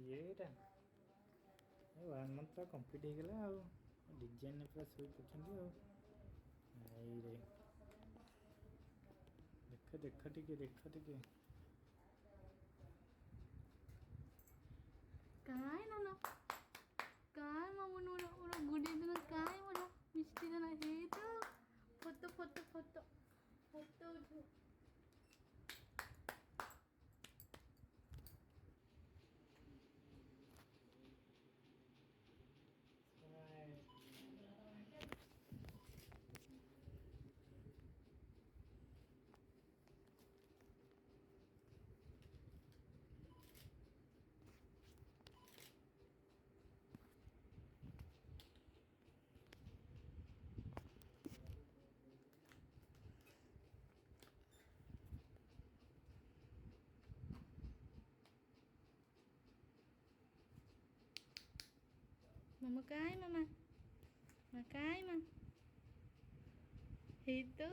ଏଇଟା ଏ 1 month ପୁରା complete ହେଇଗଲା ଆଉ ଡିଜାଇନ୍ ପୁରା ଶୋଇ ପଡ଼ୁଛନ୍ତି ଆଉ ଏଇରେ ଦେଖ ଟିକେ काय ना काय मामून गुडी दिन काय मला मिष्टी जण हे तर फोटो उठू Mama काय मामा काय मा हे तो